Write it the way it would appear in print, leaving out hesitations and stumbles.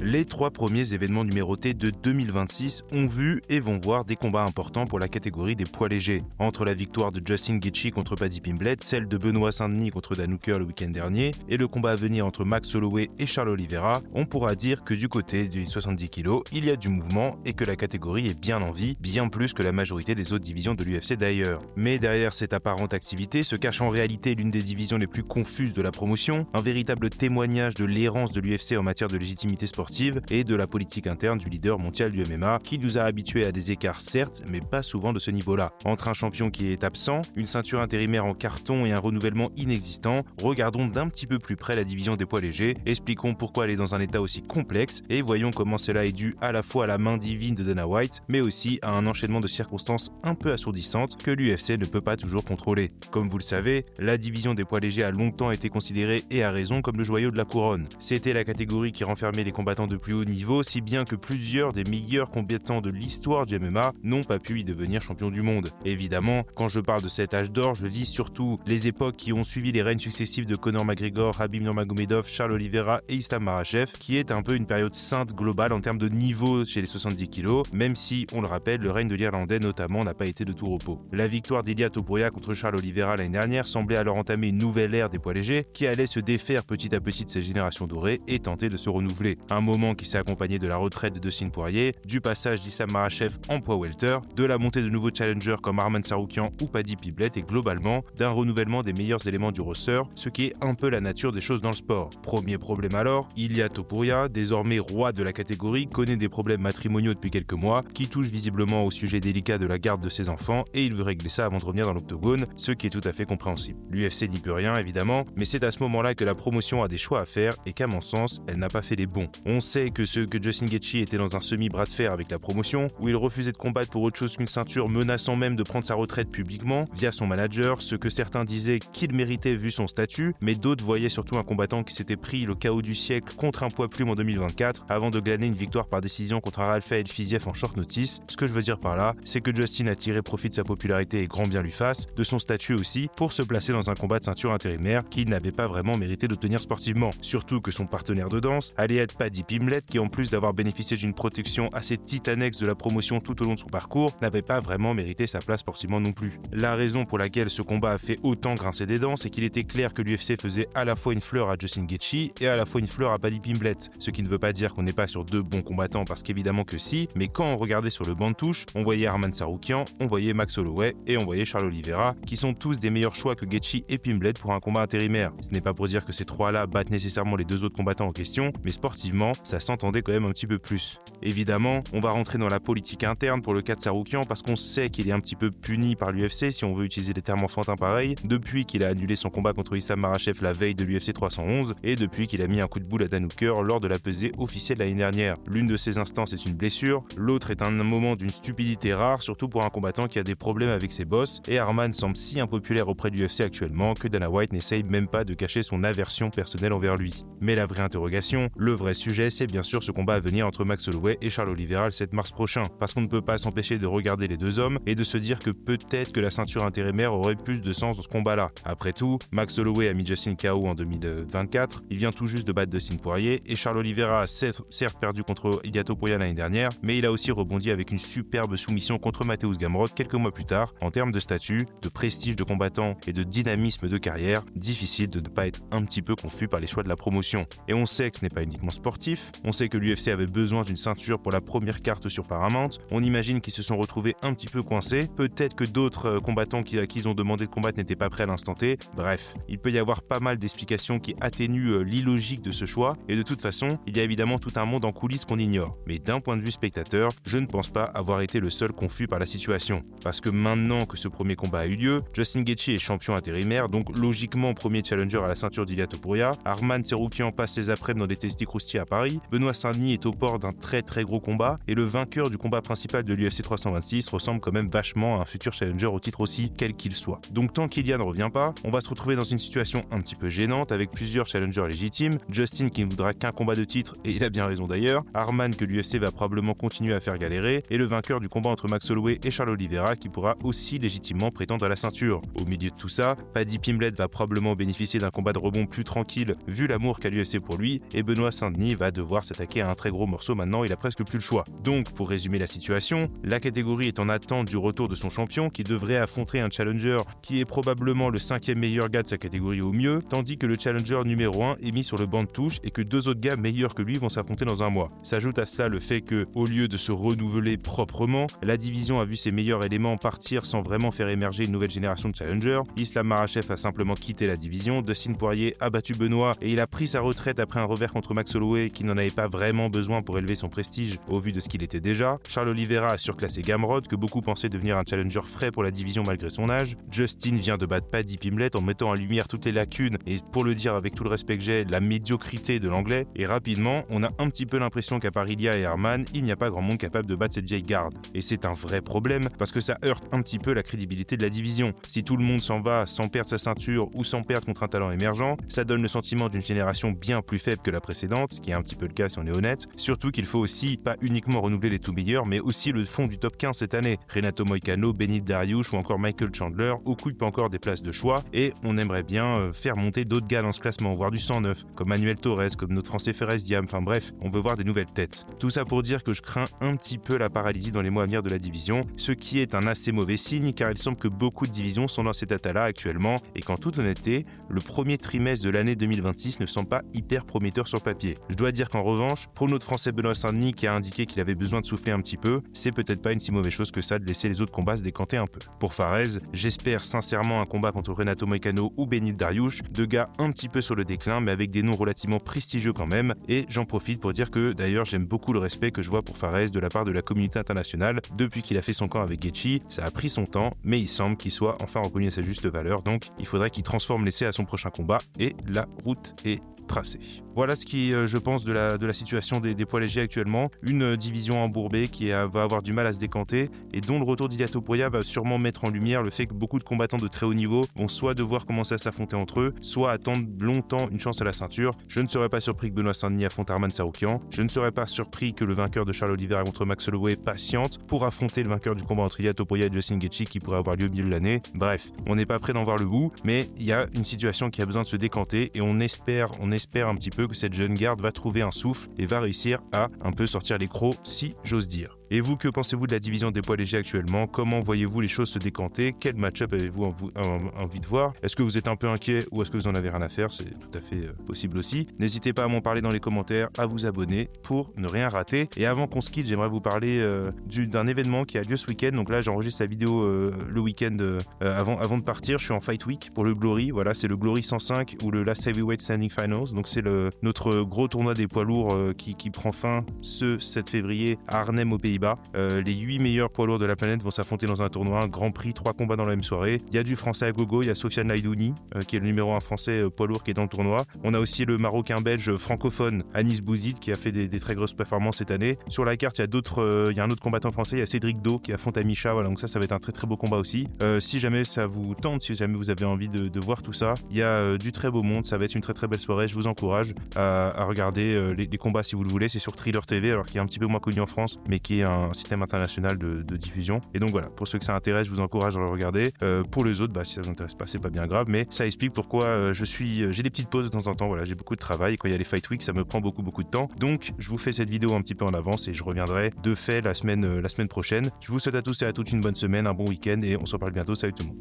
Les 3 premiers événements numérotés de 2026 ont vu et vont voir des combats importants pour la catégorie des poids légers. Entre la victoire de Justin Gaethje contre Paddy Pimblett, celle de Benoît Saint-Denis contre Dan Hooker le week-end dernier, et le combat à venir entre Max Holloway et Charles Oliveira, on pourra dire que du côté des 70 kg, il y a du mouvement et que la catégorie est bien en vie, bien plus que la majorité des autres divisions de l'UFC d'ailleurs. Mais derrière cette apparente activité se cache en réalité l'une des divisions les plus confuses de la promotion, un véritable témoignage de l'errance de l'UFC en matière de légitimité sportive et de la politique interne du leader mondial du MMA qui nous a habitués à des écarts certes, mais pas souvent de ce niveau-là. Entre un champion qui est absent, une ceinture intérimaire en carton et un renouvellement inexistant, regardons d'un petit peu plus près la division des poids légers, expliquons pourquoi elle est dans un état aussi complexe et voyons comment cela est dû à la fois à la main divine de Dana White, mais aussi à un enchaînement de circonstances un peu assourdissantes que l'UFC ne peut pas toujours contrôler. Comme vous le savez, la division des poids légers a longtemps été considérée, et à raison, comme le joyau de la couronne. C'était la catégorie qui renfermait les combattants de plus haut niveau, si bien que plusieurs des meilleurs combattants de l'histoire du MMA n'ont pas pu y devenir champions du monde. Évidemment, quand je parle de cet âge d'or, je vise surtout les époques qui ont suivi les règnes successifs de Conor McGregor, Khabib Nurmagomedov, Charles Oliveira et Islam Makhachev, qui est un peu une période sainte globale en termes de niveau chez les 70 kg, même si, on le rappelle, le règne de l'Irlandais notamment n'a pas été de tout repos. La victoire d'Ilia Topuria contre Charles Oliveira l'année dernière semblait alors entamer une nouvelle ère des poids légers qui allait se défaire petit à petit de ces générations dorées et tenter de se renouveler. Un moment qui s'est accompagné de la retraite de Dustin Poirier, du passage d'Islam Makhachev en poids welter, de la montée de nouveaux challengers comme Arman Tsarukyan ou Paddy Pimblett et globalement d'un renouvellement des meilleurs éléments du roster, ce qui est un peu la nature des choses dans le sport. Premier problème alors, Ilia Topuria, désormais roi de la catégorie, connaît des problèmes matrimoniaux depuis quelques mois qui touchent visiblement au sujet délicat de la garde de ses enfants et il veut régler ça avant de revenir dans l'octogone, ce qui est tout à fait compréhensible. L'UFC n'y peut rien évidemment, mais c'est à ce moment-là que la promotion a des choix à faire et qu'à mon sens, elle n'a pas fait les bons. On sait que Justin Gaethje était dans un semi-bras de fer avec la promotion, où il refusait de combattre pour autre chose qu'une ceinture, menaçant même de prendre sa retraite publiquement via son manager, ce que certains disaient qu'il méritait vu son statut, mais d'autres voyaient surtout un combattant qui s'était pris le chaos du siècle contre un poids plume en 2024 avant de glaner une victoire par décision contre Rafael Fiziev en short notice. Ce que je veux dire par là, c'est que Justin a tiré profit de sa popularité et grand bien lui fasse, de son statut aussi, pour se placer dans un combat de ceinture intérimaire qu'il n'avait pas vraiment mérité d'obtenir sportivement. Surtout que son partenaire de danse allait être Paddy Pimblett qui en plus d'avoir bénéficié d'une protection assez titanesque de la promotion tout au long de son parcours, n'avait pas vraiment mérité sa place sportivement non plus. La raison pour laquelle ce combat a fait autant grincer des dents, c'est qu'il était clair que l'UFC faisait à la fois une fleur à Justin Gaethje et à la fois une fleur à Paddy Pimblett, ce qui ne veut pas dire qu'on n'est pas sur deux bons combattants, parce qu'évidemment que si, mais quand on regardait sur le banc de touche, on voyait Arman Tsarukyan, on voyait Max Holloway et on voyait Charles Oliveira, qui sont tous des meilleurs choix que Gaethje et Pimblett pour un combat intérimaire. Ce n'est pas pour dire que ces trois-là battent nécessairement les deux autres combattants en question, mais sportivement, ça s'entendait quand même un petit peu plus. Évidemment, on va rentrer dans la politique interne pour le cas de Tsarukyan parce qu'on sait qu'il est un petit peu puni par l'UFC, si on veut utiliser des termes enfantins pareils, depuis qu'il a annulé son combat contre Islam Makhachev la veille de l'UFC 311 et depuis qu'il a mis un coup de boule à Dan Hooker lors de la pesée officielle l'année dernière. L'une de ces instances est une blessure, l'autre est un moment d'une stupidité rare, surtout pour un combattant qui a des problèmes avec ses boss, et Arman semble si impopulaire auprès de l'UFC actuellement que Dana White n'essaye même pas de cacher son aversion personnelle envers lui. Mais la vraie interrogation, le vrai sujet, c'est bien sûr ce combat à venir entre Max Holloway et Charles Oliveira le 7 mars prochain, parce qu'on ne peut pas s'empêcher de regarder les deux hommes et de se dire que peut-être que la ceinture intérimaire aurait plus de sens dans ce combat-là. Après tout, Max Holloway a mis Justin KO en 2024, il vient tout juste de battre Dustin Poirier, et Charles Oliveira a certes perdu contre Ilia Topuria l'année dernière, mais il a aussi rebondi avec une superbe soumission contre Mateusz Gamrot quelques mois plus tard. En termes de statut, de prestige de combattant et de dynamisme de carrière, difficile de ne pas être un petit peu confus par les choix de la promotion. Et on sait que ce n'est pas uniquement sportif, on sait que l'UFC avait besoin d'une ceinture pour la première carte sur Paramount, on imagine qu'ils se sont retrouvés un petit peu coincés, peut-être que d'autres combattants à qui ils ont demandé de combattre n'étaient pas prêts à l'instant T, bref, il peut y avoir pas mal d'explications qui atténuent l'illogique de ce choix, et de toute façon, il y a évidemment tout un monde en coulisses qu'on ignore. Mais d'un point de vue spectateur, je ne pense pas avoir été le seul confus par la situation. Parce que maintenant que ce premier combat a eu lieu, Justin Gaethje est champion intérimaire, donc logiquement premier challenger à la ceinture d'Ilia Topuria, Arman Tsarukyan passe ses après-midi dans des testis croustillés à Paris, Benoît Saint-Denis est au port d'un très gros combat, et le vainqueur du combat principal de l'UFC 326 ressemble quand même vachement à un futur challenger au titre aussi, quel qu'il soit. Donc tant qu'Ilia ne revient pas, on va se retrouver dans une situation un petit peu gênante avec plusieurs challengers légitimes, Justin qui ne voudra qu'un combat de titre, et il a bien raison d'ailleurs, Arman que l'UFC va probablement continuer à faire galérer, et le vainqueur du combat entre Max Holloway et Charles Oliveira qui pourra aussi légitimement prétendre à la ceinture. Au milieu de tout ça, Paddy Pimblett va probablement bénéficier d'un combat de rebond plus tranquille vu l'amour qu'a l'UFC pour lui, et Benoît Saint-Denis va va devoir s'attaquer à un très gros morceau maintenant, il a presque plus le choix. Donc, pour résumer la situation, la catégorie est en attente du retour de son champion qui devrait affronter un challenger qui est probablement le 5e meilleur gars de sa catégorie au mieux, tandis que le challenger numéro 1 est mis sur le banc de touche et que 2 autres gars meilleurs que lui vont s'affronter dans un mois. S'ajoute à cela le fait que, au lieu de se renouveler proprement, la division a vu ses meilleurs éléments partir sans vraiment faire émerger une nouvelle génération de challengers. Islam Makhachev a simplement quitté la division, Dustin Poirier a battu Benoît et il a pris sa retraite après un revers contre Max Holloway qui n'en avait pas vraiment besoin pour élever son prestige au vu de ce qu'il était déjà. Charles Oliveira a surclassé Gamrot, que beaucoup pensaient devenir un challenger frais pour la division malgré son âge. Justin vient de battre Paddy Pimblett en mettant en lumière toutes les lacunes et, pour le dire avec tout le respect que j'ai, la médiocrité de l'anglais. Et rapidement, on a un petit peu l'impression qu'à part Ilya et Herman, il n'y a pas grand monde capable de battre cette vieille garde. Et c'est un vrai problème parce que ça heurte un petit peu la crédibilité de la division. Si tout le monde s'en va sans perdre sa ceinture ou sans perdre contre un talent émergent, ça donne le sentiment d'une génération bien plus faible que la précédente, ce qui est un petit peu le cas si on est honnête. Surtout qu'il faut aussi pas uniquement renouveler les tout meilleurs, mais aussi le fond du top 15 cette année. Renato Moicano, Benil Dariush ou encore Michael Chandler occupent encore des places de choix et on aimerait bien faire monter d'autres gars dans ce classement, voire du 109, comme Manuel Torres, comme notre français Ferez Diam, enfin bref, on veut voir des nouvelles têtes. Tout ça pour dire que je crains un petit peu la paralysie dans les mois à venir de la division, ce qui est un assez mauvais signe car il semble que beaucoup de divisions sont dans cet état-là actuellement et qu'en toute honnêteté, le premier trimestre de l'année 2026 ne semble pas hyper prometteur sur papier. Je dois dire qu'en revanche, pour notre français Benoît Saint-Denis qui a indiqué qu'il avait besoin de souffler un petit peu, c'est peut-être pas une si mauvaise chose que ça de laisser les autres combats se décanter un peu. Pour Farez, j'espère sincèrement un combat contre Renato Moicano ou Benil Dariush, deux gars un petit peu sur le déclin mais avec des noms relativement prestigieux quand même, et j'en profite pour dire que d'ailleurs j'aime beaucoup le respect que je vois pour Farez de la part de la communauté internationale depuis qu'il a fait son camp avec Gaethje. Ça a pris son temps mais il semble qu'il soit enfin reconnu à sa juste valeur, donc il faudrait qu'il transforme l'essai à son prochain combat et la route est tracée. Voilà ce qui, je pense, de la situation des poids légers actuellement. Une division embourbée qui va avoir du mal à se décanter et dont le retour d'Ilia Topuria va sûrement mettre en lumière le fait que beaucoup de combattants de très haut niveau vont soit devoir commencer à s'affronter entre eux, soit attendre longtemps une chance à la ceinture. Je ne serais pas surpris que Benoît Saint-Denis affronte Arman Tsarukyan. Je ne serais pas surpris que le vainqueur de Charles Oliveira contre Max Holloway patiente pour affronter le vainqueur du combat entre Ilia Topuria et Justin Gaethje qui pourrait avoir lieu au milieu de l'année. Bref, on n'est pas prêt d'en voir le bout, mais il y a une situation qui a besoin de se décanter et on espère un petit peu que cette jeune garde va trouver un souffle et va réussir à un peu sortir les crocs, si j'ose dire. Et vous, que pensez-vous de la division des poids légers actuellement? Comment voyez-vous les choses se décanter? Quel match-up avez-vous envie de voir? Est-ce que vous êtes un peu inquiet ou est-ce que vous en avez rien à faire? C'est tout à fait possible aussi. N'hésitez pas à m'en parler dans les commentaires, à vous abonner pour ne rien rater. Et avant qu'on se quitte, j'aimerais vous parler d'un événement qui a lieu ce week-end. Donc là, j'enregistre la vidéo le week-end avant de partir. Je suis en Fight Week pour le Glory. Voilà, c'est le Glory 105 ou le Last Heavyweight Standing Finals. Donc c'est notre gros tournoi des poids lourds qui prend fin ce 7 février à Arnhem aux Pays-Bas. Les 8 meilleurs poids lourds de la planète vont s'affronter dans un tournoi, un grand prix, 3 combats dans la même soirée. Il y a du français à gogo, il y a Sofiane Laïdouni qui est le numéro 1 français poids lourd qui est dans le tournoi. On a aussi le marocain belge francophone Anis Bouzid qui a fait des très grosses performances cette année. Sur la carte, il y a un autre combattant français, il y a Cédric Do qui affronte Amisha, voilà, donc ça va être un très très beau combat aussi. Si jamais ça vous tente, si jamais vous avez envie de voir tout ça, il y a du très beau monde, ça va être une très très belle soirée. Je vous encourage à regarder les combats si vous le voulez. C'est sur Thriller TV, alors qui est un petit peu moins connu en France, mais qui est un système international de diffusion. Et donc voilà, pour ceux que ça intéresse, je vous encourage à le regarder. Pour les autres, si ça vous intéresse pas, c'est pas bien grave, mais ça explique pourquoi j'ai des petites pauses de temps en temps. Voilà, j'ai beaucoup de travail. Quand il y a les Fight Week, ça me prend beaucoup de temps. Donc je vous fais cette vidéo un petit peu en avance et je reviendrai de fait la semaine prochaine. Je vous souhaite à tous et à toutes une bonne semaine, un bon week-end et on se reparle bientôt. Salut tout le monde.